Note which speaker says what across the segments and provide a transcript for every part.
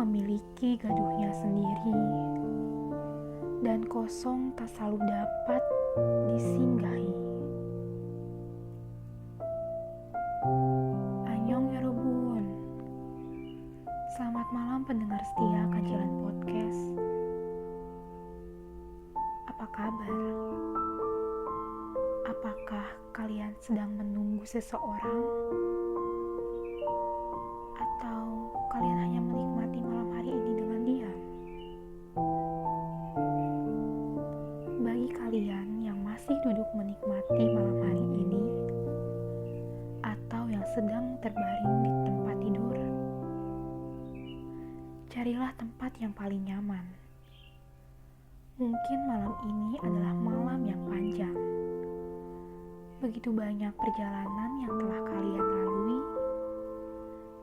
Speaker 1: memiliki gaduhnya sendiri, dan kosong tak selalu dapat disinggahi. Annyeong Yorobun. Selamat malam pendengar setia Kajian Podcast. Apa kabar? Apakah kalian sedang menunggu seseorang? Atau kalian hanya menikmati malam hari ini dengan diam? Bagi kalian yang masih duduk menikmati malam hari ini, atau yang sedang terbaring di tempat tidur, carilah tempat yang paling nyaman. Mungkin malam ini adalah malam yang panjang. Begitu banyak perjalanan yang telah kalian lalui.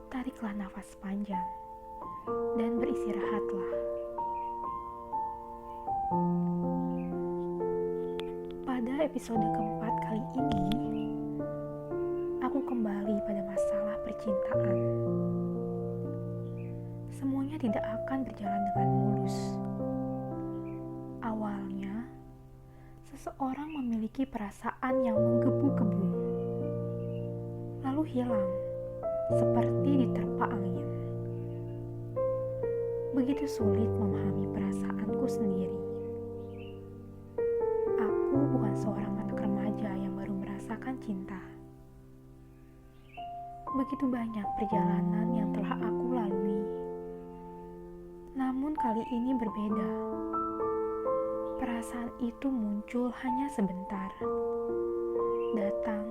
Speaker 1: Tariklah nafas panjang dan beristirahatlah. Pada episode keempat kali ini, aku kembali pada masalah percintaan. Semuanya tidak akan berjalan dengan mulus. Awalnya, seseorang memiliki perasaan yang menggebu-gebu, lalu hilang, seperti diterpa angin. Begitu sulit memahami perasaanku sendiri. Aku bukan seorang anak remaja yang baru merasakan cinta. Begitu banyak perjalanan yang telah aku lalui. Namun kali ini berbeda. Perasaan itu muncul hanya sebentar. Datang,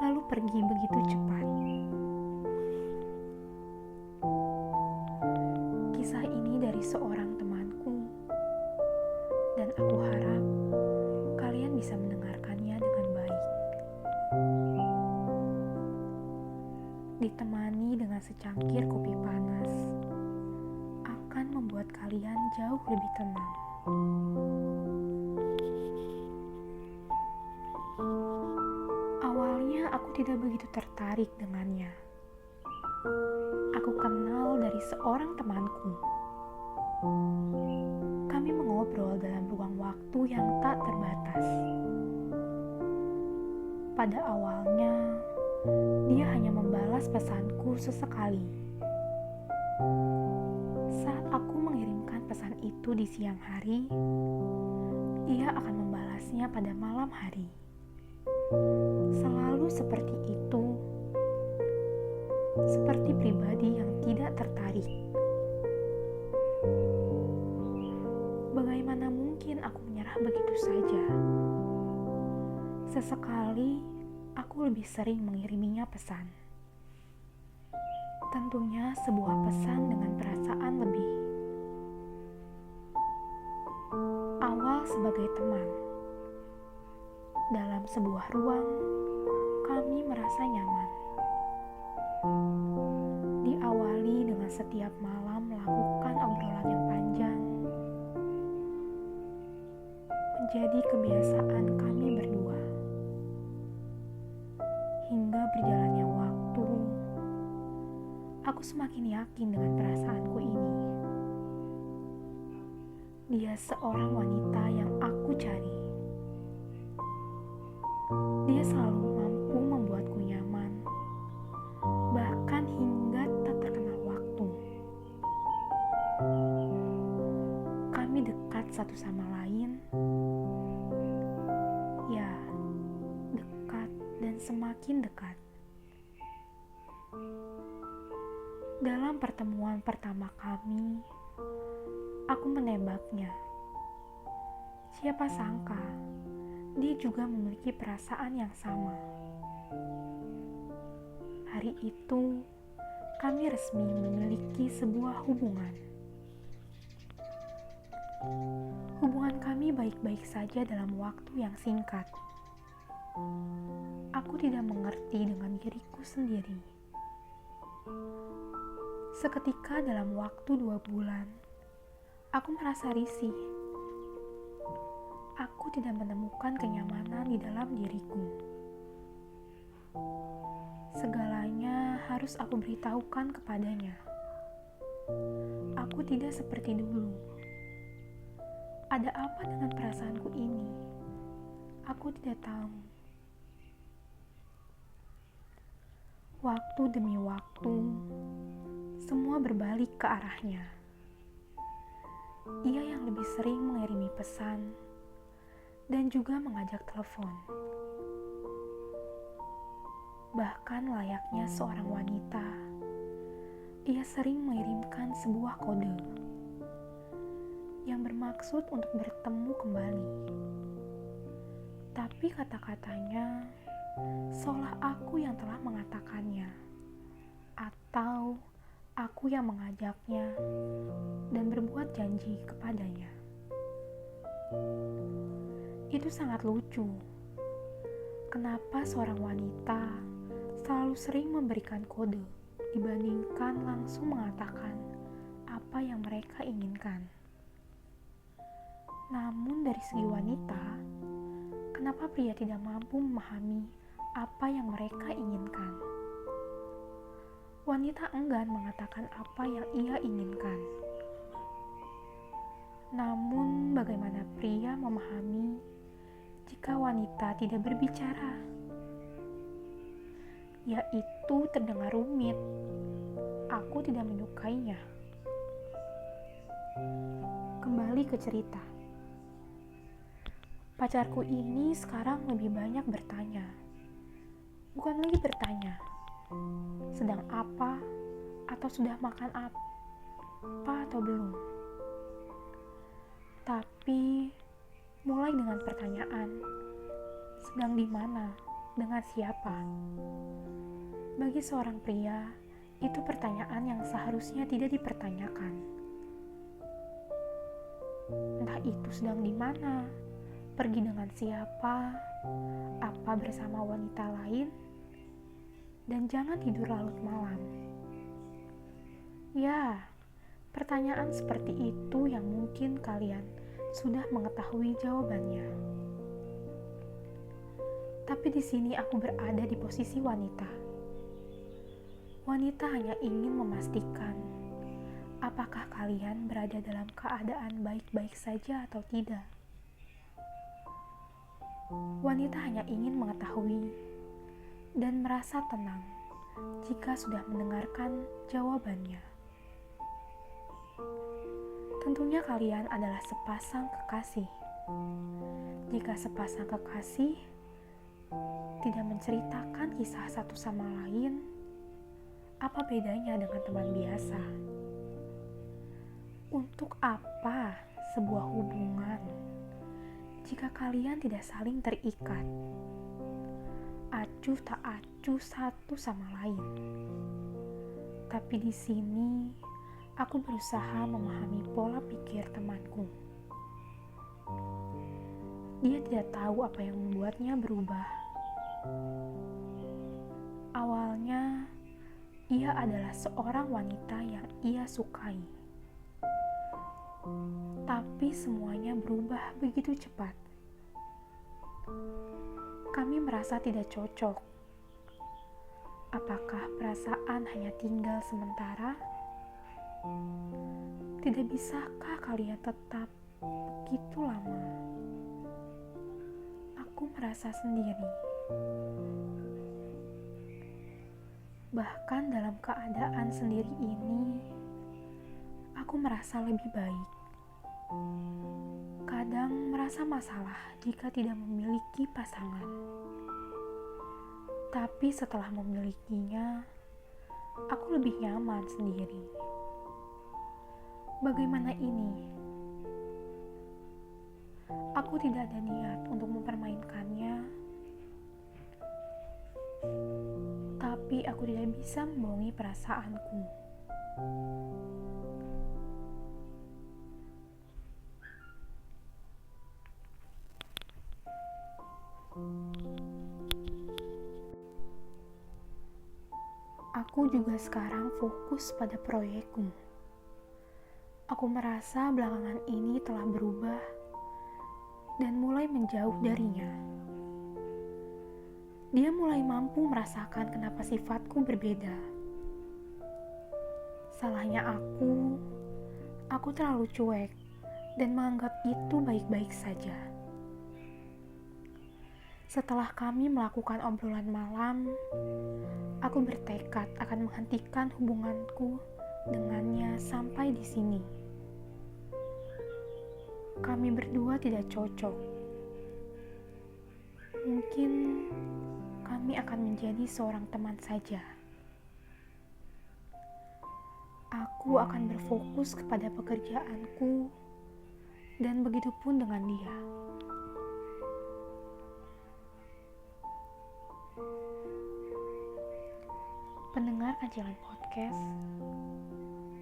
Speaker 1: lalu pergi begitu cepat. Kisah ini dari seorang temanku, dan aku harap kalian bisa mendengarkannya dengan baik. Ditemani dengan secangkir kopi panas, akan membuat kalian jauh lebih tenang. Awalnya aku tidak begitu tertarik dengannya. Aku kenal dari seorang temanku. Kami mengobrol dalam ruang waktu yang tak terbatas. Pada awalnya, dia hanya membalas pesanku sesekali. Saat aku mengirimkan pesan itu di siang hari, ia akan membalasnya pada malam hari. Selalu seperti itu, seperti pribadi yang tidak tertarik. Bagaimana mungkin aku menyerah begitu saja? Sesekali, aku lebih sering mengiriminya pesan. Tentunya sebuah pesan dengan perasaan lebih. Awal sebagai teman. Dalam sebuah ruang, kami merasa nyaman. Diawali dengan setiap malam melakukan obrolan yang panjang. Menjadi kebiasaan kami berdua. Hingga berjalannya waktu, aku semakin yakin dengan perasaanku ini. Dia seorang wanita yang aku cari. Dia selalu mampu membuatku nyaman, bahkan hingga tak terkenal waktu. Kami dekat satu sama lain. Ya, dekat dan semakin dekat. Dalam pertemuan pertama kami, aku menembaknya. Siapa sangka, dia juga memiliki perasaan yang sama. Hari itu, kami resmi memiliki sebuah hubungan. Hubungan kami baik-baik saja dalam waktu yang singkat. Aku tidak mengerti dengan diriku sendiri. Seketika dalam waktu 2 bulan, aku merasa risih. Aku tidak menemukan kenyamanan di dalam diriku. Segalanya harus aku beritahukan kepadanya. Aku tidak seperti dulu. Ada apa dengan perasaanku ini? Aku tidak tahu. Waktu demi waktu, semua berbalik ke arahnya. Ia yang lebih sering mengirimi pesan dan juga mengajak telepon. Bahkan layaknya seorang wanita, ia sering mengirimkan sebuah kode yang bermaksud untuk bertemu kembali. Tapi kata-katanya seolah aku yang telah mengatakannya, atau aku yang mengajaknya dan berbuat janji kepadanya. Itu sangat lucu. Kenapa seorang wanita selalu sering memberikan kode dibandingkan langsung mengatakan apa yang mereka inginkan? Namun dari segi wanita, kenapa pria tidak mampu memahami apa yang mereka inginkan? Wanita enggan mengatakan apa yang ia inginkan. Namun bagaimana pria memahami jika wanita tidak berbicara? Yaitu terdengar rumit. Aku tidak menyukainya. Kembali ke cerita. Pacarku ini sekarang lebih banyak bertanya. Bukan lagi bertanya, sedang apa atau sudah makan apa atau belum. Tapi mulai dengan pertanyaan, sedang di mana, dengan siapa? Bagi seorang pria, itu pertanyaan yang seharusnya tidak dipertanyakan. Entah itu sedang di mana, pergi dengan siapa, apa bersama wanita lain, dan jangan tidur larut malam. Ya, pertanyaan seperti itu yang mungkin kalian sudah mengetahui jawabannya. Tapi di sini aku berada di posisi wanita. Wanita hanya ingin memastikan apakah kalian berada dalam keadaan baik-baik saja atau tidak. Wanita hanya ingin mengetahui dan merasa tenang jika sudah mendengarkan jawabannya. Tentunya kalian adalah sepasang kekasih. Jika sepasang kekasih tidak menceritakan kisah satu sama lain, apa bedanya dengan teman biasa? Untuk apa sebuah hubungan jika kalian tidak saling terikat? Acuh tak acuh satu sama lain. Tapi di sini aku berusaha memahami pola pikir temanku. Dia tidak tahu apa yang membuatnya berubah. Awalnya, ia adalah seorang wanita yang ia sukai. Tapi semuanya berubah begitu cepat. Kami merasa tidak cocok. Apakah perasaan hanya tinggal sementara? Tidak bisakah kalian tetap begitu lama? Aku merasa sendiri. Bahkan dalam keadaan sendiri ini, aku merasa lebih baik. Kadang merasa masalah jika tidak memiliki pasangan. Tapi setelah memilikinya, aku lebih nyaman sendiri. Bagaimana ini? Aku tidak ada niat untuk mempermainkannya, tapi aku tidak bisa membohongi perasaanku. Aku juga sekarang fokus pada proyekku. Aku merasa belakangan ini telah berubah dan mulai menjauh darinya. Dia mulai mampu merasakan kenapa sifatku berbeda. Salahnya aku terlalu cuek dan menganggap itu baik-baik saja. Setelah kami melakukan obrolan malam, aku bertekad akan menghentikan hubunganku dengannya sampai di sini. Kami berdua tidak cocok. Mungkin kami akan menjadi seorang teman saja. Aku akan berfokus kepada pekerjaanku dan begitu pun dengan dia. Pendengar kajian podcast,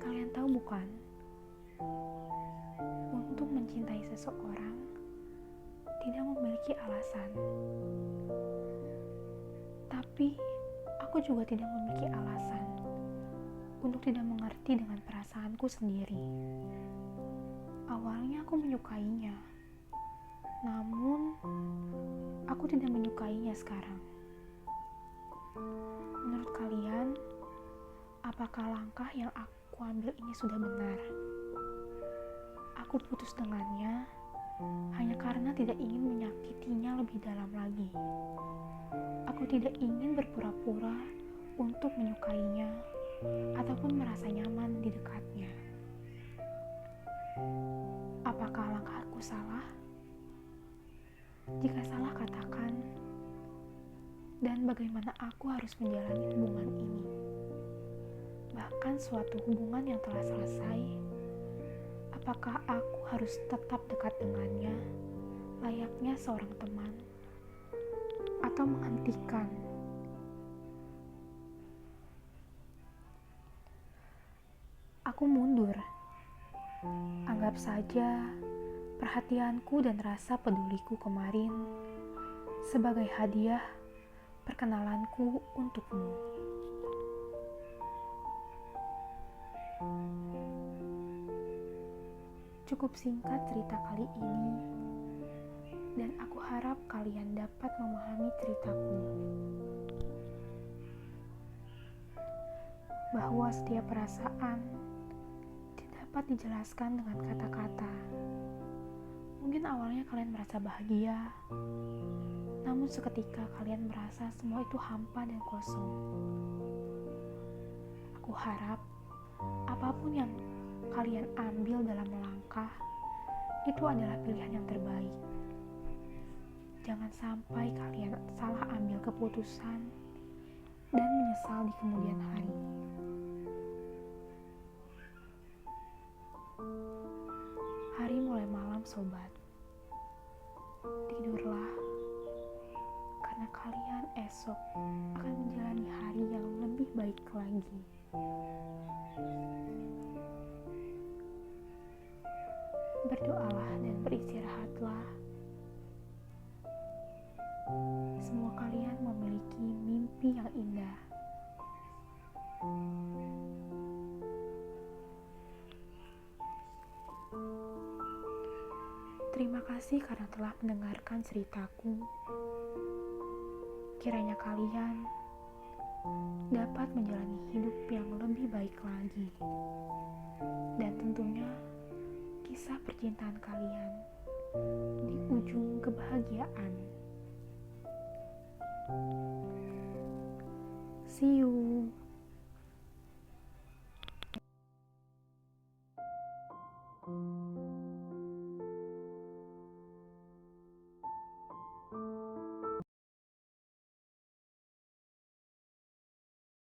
Speaker 1: kalian tahu bukan? Untuk mencintai seseorang tidak memiliki alasan. Tapi aku juga tidak memiliki alasan untuk tidak mengerti dengan perasaanku sendiri. Awalnya aku menyukainya, namun aku tidak menyukainya sekarang. Menurut kalian, apakah langkah yang aku ambil ini sudah benar? Aku putus dengannya hanya karena tidak ingin menyakitinya lebih dalam lagi. Aku tidak ingin berpura-pura untuk menyukainya ataupun merasa nyaman di dekatnya. Apakah langkahku salah? Jika salah, katakan. Dan bagaimana aku harus menjalani hubungan ini? Bahkan suatu hubungan yang telah selesai, apakah aku harus tetap dekat dengannya, layaknya seorang teman, atau menghentikan? Aku mundur. Anggap saja perhatianku dan rasa peduliku kemarin sebagai hadiah perkenalanku untukmu. Cukup singkat cerita kali ini, dan aku harap kalian dapat memahami ceritaku. Bahwa setiap perasaan tidak dapat dijelaskan dengan kata-kata. Mungkin awalnya kalian merasa bahagia, namun seketika kalian merasa semua itu hampa dan kosong. Aku harap apapun yang kalian ambil dalam melangkah, itu adalah pilihan yang terbaik. Jangan sampai kalian salah ambil keputusan dan menyesal di kemudian hari. Hari mulai malam, sobat. Tidurlah, karena kalian esok akan menjalani hari yang lebih baik lagi. Berdoalah dan beristirahatlah. Semua kalian memiliki mimpi yang indah. Terima kasih karena telah mendengarkan ceritaku. Kiranya kalian dapat menjalani hidup yang lebih baik lagi. Dan tentunya kisah percintaan kalian di ujung kebahagiaan. See you.